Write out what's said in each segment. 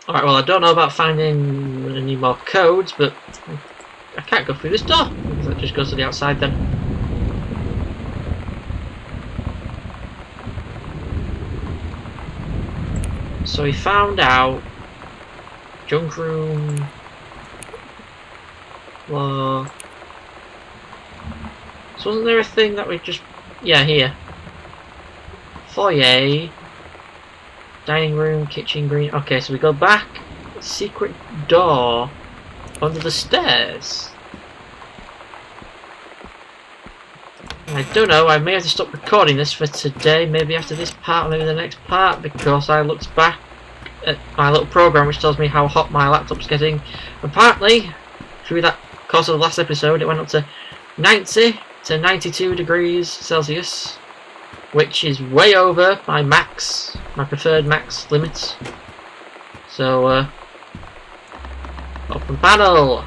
Alright, well I don't know about finding any more codes, but I can't go through this door. Because that just goes to the outside then. So we found out junk room. Well, so wasn't there a thing that we just... Yeah, here. Foyer. Dining room, kitchen, green... Okay, so we go back. Secret door. Under the stairs. I don't know, I may have to stop recording this for today. Maybe after this part, maybe the next part. Because I looked back at my little program which tells me how hot my laptop's getting. Apparently, through that course of the last episode, it went up to 90 to 92 degrees Celsius, which is way over my max, my preferred max limits. So, open panel.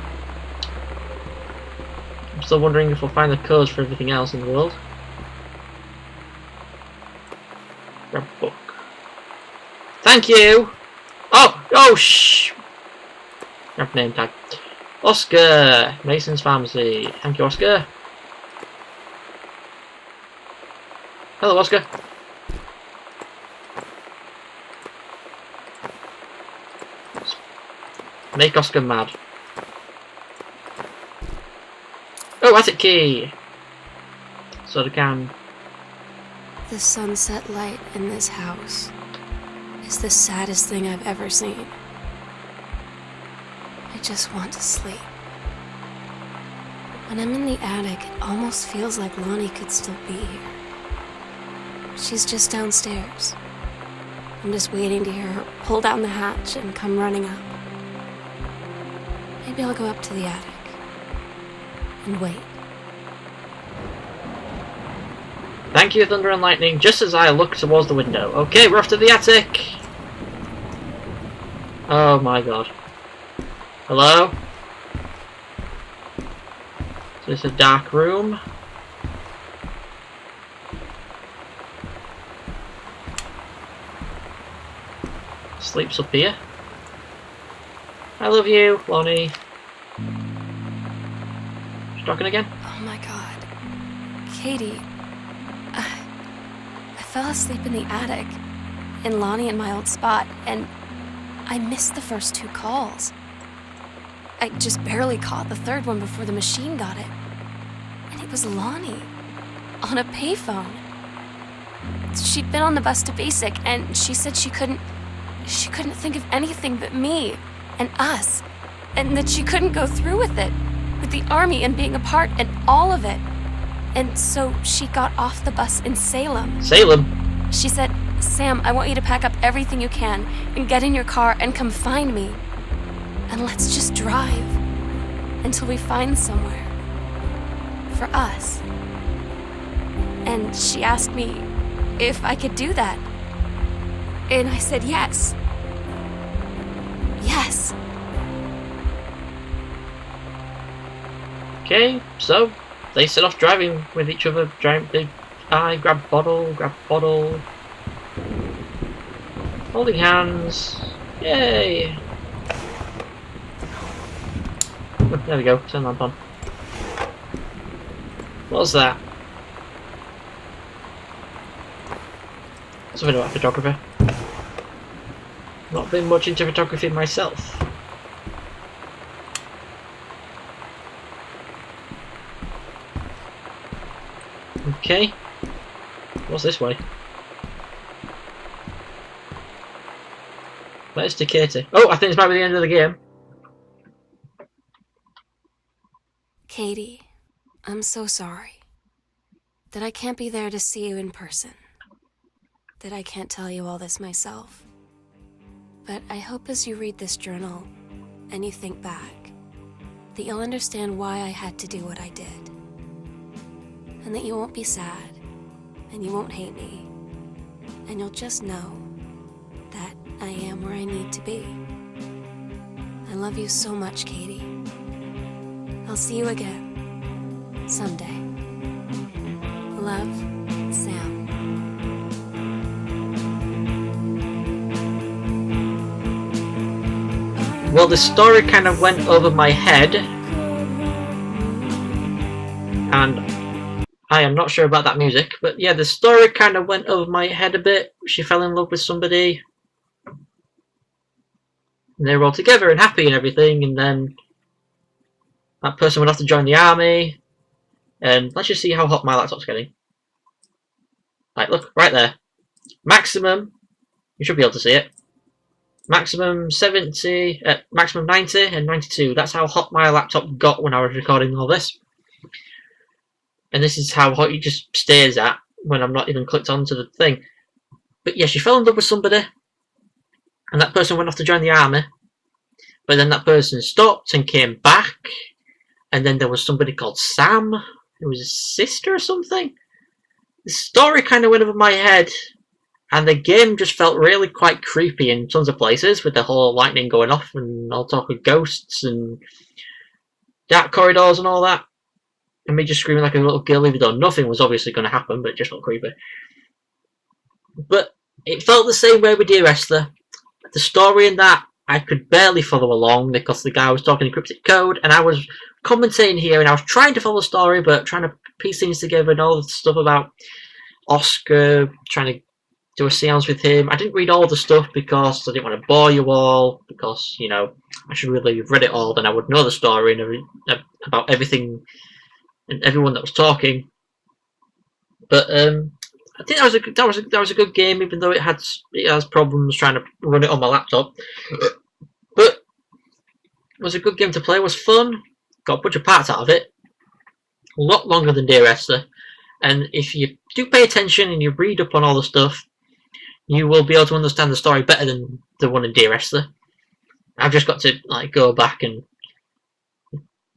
I'm still wondering if we'll find the codes for everything else in the world. Grab a book. Thank you! Oh, shh! Grab name tag. Oscar! Mason's Pharmacy. Thank you, Oscar. Hello, Oscar. Make Oscar mad. Oh, attic key! Soda can. The sunset light in this house is the saddest thing I've ever seen. I just want to sleep. When I'm in the attic, it almost feels like Lonnie could still be here. She's just downstairs. I'm just waiting to hear her pull down the hatch and come running up. Maybe I'll go up to the attic and wait. Thank you, Thunder and Lightning, just as I look towards the window. Okay, we're off to the attic! Oh my god. Hello? So it's a dark room. Sleeps up here. I love you, Lonnie. She's talking again? Oh my god. Katie. I fell asleep in the attic, in Lonnie and my old spot, and I missed the first 2 calls. I just barely caught the 3rd one before the machine got it. And it was Lonnie, on a payphone. She'd been on the bus to Basic, and she said she couldn't think of anything but me and us, and that she couldn't go through with it, with the army and being apart and all of it. And so she got off the bus in Salem. Salem? She said, "Sam, I want you to pack up everything you can and get in your car and come find me. And let's just drive until we find somewhere for us." And she asked me if I could do that. And I said yes. Yes. Okay, so they set off driving with each other. I grab bottle, holding hands. Yay! Oh, there we go. Turn lamp on. What's that? Something about photography. Not been much into photography myself. Okay. What's this way? Where's Decatur? Oh, I think this might be the end of the game. Katie, I'm so sorry that I can't be there to see you in person, that I can't tell you all this myself. But I hope as you read this journal and you think back, that you'll understand why I had to do what I did. And that you won't be sad, and you won't hate me, and you'll just know that I am where I need to be. I love you so much, Katie. I'll see you again, someday. Love, Sam. Well, the story kind of went over my head, and I am not sure about that music, but yeah, the story kind of went over my head a bit. She fell in love with somebody, and they were all together and happy and everything, and then that person went off to join the army, and let's just see how hot my laptop's getting. Like, look, right there. Maximum, you should be able to see it. Maximum 70, maximum 90 and 92. That's how hot my laptop got when I was recording all this. And this is how hot it just stays at when I'm not even clicked onto the thing. But yeah, she fell in love with somebody, and that person went off to join the army. But then that person stopped and came back, and then there was somebody called Sam, who was his sister or something. The story kind of went over my head, and the game just felt really quite creepy in tons of places, with the whole lightning going off and all talk of ghosts and dark corridors and all that. And me just screaming like a little girl, even though nothing was obviously going to happen, but it just felt creepy. But it felt the same way with Dear Esther. The story in that, I could barely follow along because the guy was talking in cryptic code, and I was commentating here, and I was trying to follow the story, but trying to piece things together and all the stuff about Oscar, trying to do a seance with him. I didn't read all the stuff because I didn't want to bore you all, because, you know, I should really have read it all, then I would know the story and about everything and everyone that was talking. But I think that was a good game, even though it has problems trying to run it on my laptop. But it was a good game to play. It was fun. Got a bunch of parts out of it. A lot longer than Dear Esther. And if you do pay attention and you read up on all the stuff, you will be able to understand the story better than the one in Dear Esther. I've just got to like go back and,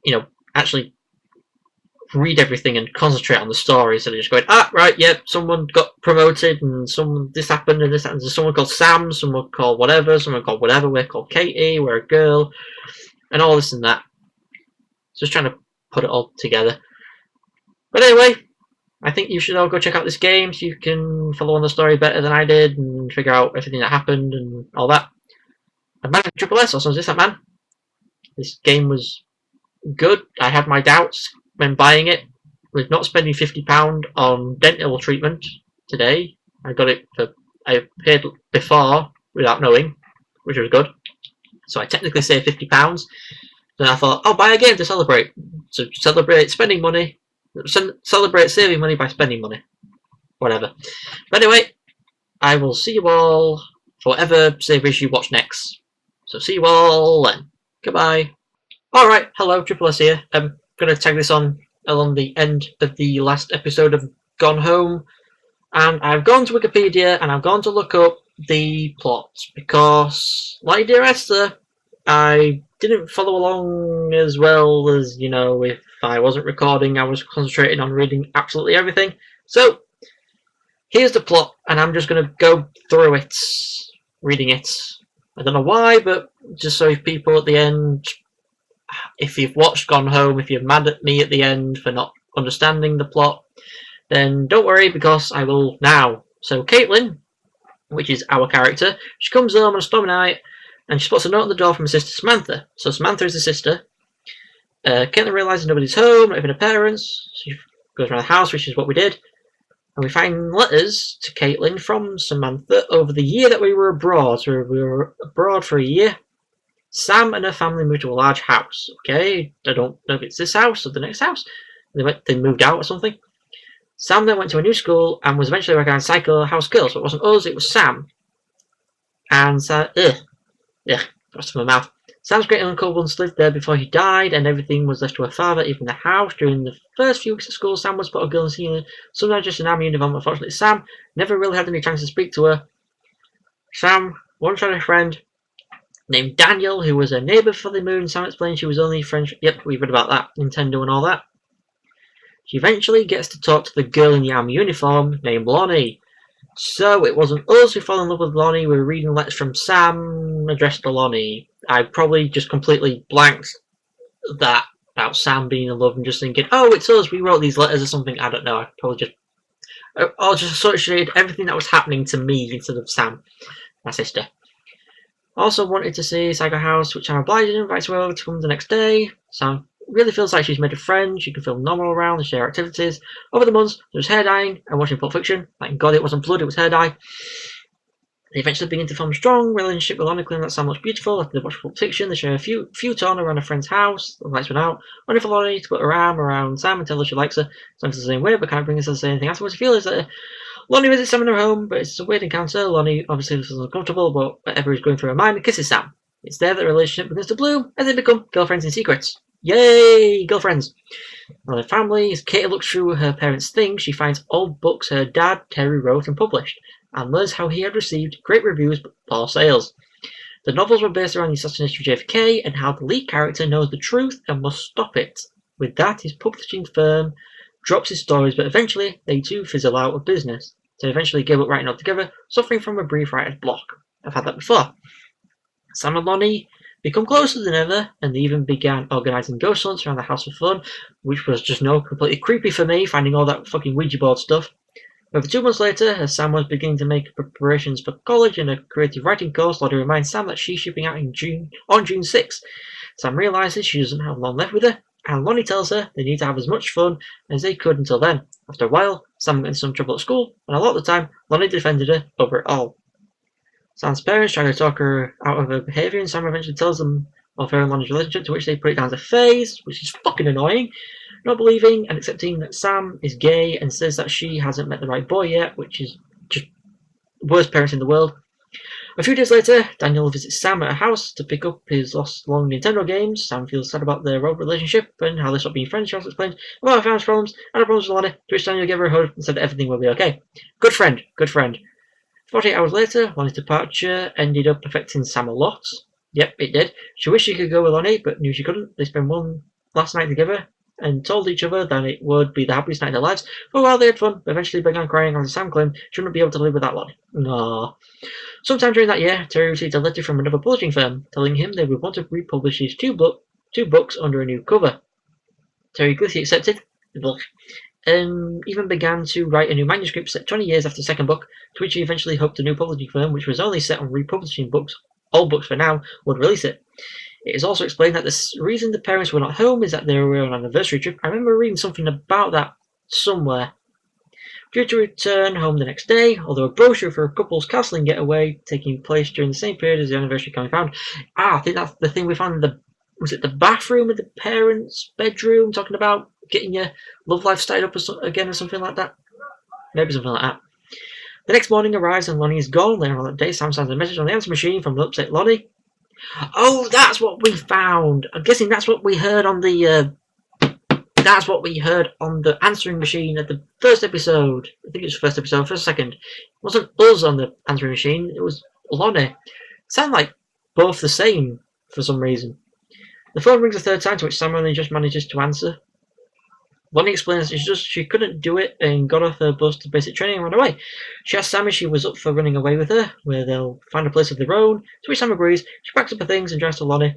you know, actually read everything and concentrate on the story instead of just going, right, yep, someone got promoted and this happened and this happened. There's someone called Sam, someone called whatever, we're called Katie, we're a girl, and all this and that. Just trying to put it all together. But anyway, I think you should all go check out this game so you can follow on the story better than I did and figure out everything that happened and all that. And man, Triple S, or something like that, man. This game was good. I had my doubts when buying it, with not spending £50 on dental treatment today. I paid before without knowing, which was good. So I technically saved £50. Then I thought, I'll buy a game to celebrate. So celebrate spending money, celebrate saving money by spending money. Whatever. But anyway, I will see you all for whatever series you watch next. So see you all then. Goodbye. Alright, hello, Triple S here. I'm going to tag this on along the end of the last episode of Gone Home, and I've gone to Wikipedia and I've gone to look up the plot because, like Dear Esther, I didn't follow along as well as, you know, if I wasn't recording, I was concentrating on reading absolutely everything. So, here's the plot, and I'm just going to go through it, reading it. I don't know why, but just so if people at the end, if you've watched Gone Home, if you're mad at me at the end for not understanding the plot, then don't worry because I will now. So Caitlin, which is our character, she comes home on a stormy night and she spots a note on the door from her sister Samantha. So Samantha is the sister. Caitlin realises nobody's home, not even her parents. She goes around the house, which is what we did. And we find letters to Caitlin from Samantha over the year that we were abroad. So we were abroad for a year. Sam and her family moved to a large house. Okay, I don't know if it's this house or the next house. They moved out or something. Sam then went to a new school and was eventually working on Psycho House Girls. So it wasn't us, it was Sam. And that's from my mouth. Sam's great uncle once lived there before he died, and everything was left to her father, even the house. During the first few weeks of school, Sam was put a girl in senior, sometimes just an army uniform. Unfortunately, Sam never really had any chance to speak to her. Sam once had a friend named Daniel, who was a neighbour before they moved, and Sam explained she was only French. Yep, we've read about that, Nintendo and all that. She eventually gets to talk to the girl in the army uniform named Lonnie. So it wasn't us who fell in love with Lonnie, we were reading letters from Sam addressed to Lonnie. I probably just completely blanked that about Sam being in love and just thinking, oh, it's us, we wrote these letters or something. I don't know, I probably just associated everything that was happening to me instead of Sam, my sister. Also wanted to see Psycho House, which I'm obliged to invite her over to come the next day. Sam really feels like she's made a friend, she can feel normal around and share activities. Over the months, there was hair dyeing and watching Pulp Fiction. Thank God it wasn't blood, it was hair dye. They eventually begin to form a strong relationship with Lana, claiming that Sam looks beautiful. After they watch Pulp Fiction, they share a few turn around a friend's house. The lights went out. Only for Lonnie to put her arm around Sam and tell her she likes her. Sam's the same way, but can't bring herself to say anything afterwards. Feel is that Lonnie visits Sam in her home, but it's a weird encounter. Lonnie obviously feels uncomfortable, but whatever is going through her mind, kisses Sam. It's there that the relationship begins to bloom as they become girlfriends in secret. Yay, girlfriends! While their family, as Katie looks through her parents' things, she finds old books her dad, Terry, wrote and published, and learns how he had received great reviews but poor sales. The novels were based around the assassination of JFK and how the lead character knows the truth and must stop it. With that, his publishing firm drops his stories, but eventually they too fizzle out of business. So they eventually give up writing altogether, suffering from a brief writer's block. I've had that before. Sam and Lonnie become closer than ever, and they even began organising ghost hunts around the house for fun, which was just completely creepy for me, finding all that fucking Ouija board stuff. Over 2 months later, as Sam was beginning to make preparations for college and a creative writing course, Lonnie reminds Sam that she's shipping out on June 6th. Sam realises she doesn't have long left with her, and Lonnie tells her they need to have as much fun as they could until then. After a while, Sam got in some trouble at school, and a lot of the time, Lonnie defended her over it all. Sam's parents try to talk her out of her behaviour, and Sam eventually tells them of her and Lonnie's relationship, to which they put it down as a phase, which is fucking annoying. Not believing and accepting that Sam is gay and says that she hasn't met the right boy yet, which is just worst parents in the world. A few days later, Daniel visits Sam at her house to pick up his lost long Nintendo games. Sam feels sad about their old relationship and how they stopped being friends. She also explains about her family's problems and her problems with Lonnie, to which Daniel gave her a hug and said that everything will be okay. Good friend, good friend. 48 hours later, Lonnie's departure ended up affecting Sam a lot. Yep, it did. She wished she could go with Lonnie, but knew she couldn't. They spent one last night together and told each other that it would be the happiest night of their lives. For a while they had fun, but eventually began crying after Sam claimed she wouldn't be able to live without Lonnie. Aww. Sometime during that year, Terry received a letter from another publishing firm telling him they would want to republish his two books under a new cover. Terry gladly accepted the book and even began to write a new manuscript set 20 years after the second book, to which he eventually hoped the new publishing firm, which was only set on republishing old books for now, would release it. It is also explained that the reason the parents were not home is that they were on an anniversary trip. I remember reading something about that somewhere. Due to return home the next day, although a brochure for a couple's counselling getaway taking place during the same period as the anniversary can be found. I think that's the thing we found in was it the bathroom of the parents' bedroom, talking about getting your love life started up again or something like that? Maybe something like that. The next morning arrives and Lonnie is gone. Later on that day, Sam sends a message on the answer machine from the upset Lonnie. Oh, that's what we found. I'm guessing that's what we heard on the answering machine at the first episode. I think it was the first episode, first second. It wasn't us on the answering machine, it was Lonnie. Sound like both the same for some reason. The phone rings a third time, to which Sam only just manages to answer. Lonnie explains that she couldn't do it and got off her bus to basic training and ran away. She asks Sam if she was up for running away with her, where they'll find a place of their own, to which Sam agrees. She packs up her things and drives to Lonnie.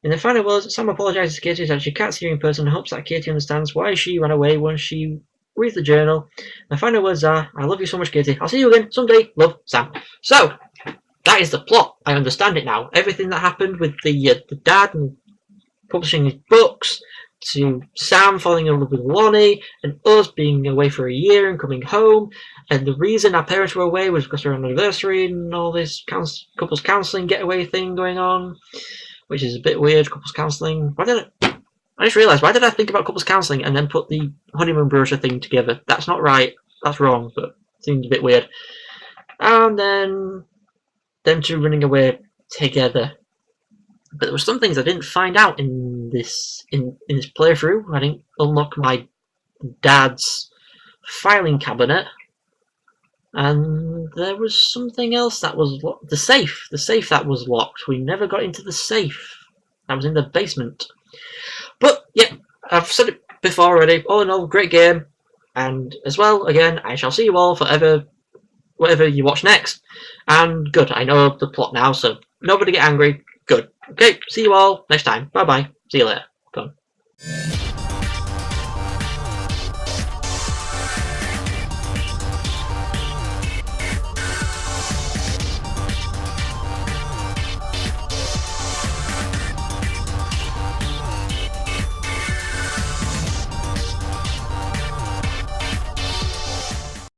In the final words, Sam apologises to Katie that she can't see her in person and hopes that Katie understands why she ran away once she reads the journal. The final words are, I love you so much, Katie. I'll see you again someday. Love, Sam. So, that is the plot. I understand it now. Everything that happened with the dad and publishing his books, to Sam falling in love with Lonnie, and us being away for a year and coming home, and the reason our parents were away was because of our anniversary and all this couples counselling getaway thing going on, which is a bit weird, couples counselling. I just realised, why did I think about couples counselling and then put the honeymoon brochure thing together? That's not right, that's wrong, but it seems a bit weird. And then them two running away together. But there were some things I didn't find out in this playthrough. I didn't unlock my dad's filing cabinet, and there was something else that was locked. The safe that was locked. We never got into the safe. That was in the basement. But yeah, I've said it before already. All in all, great game, and as well, again, I shall see you all forever, whatever you watch next. And good, I know the plot now, so nobody get angry. Good. Okay, see you all next time. Bye bye. See you later.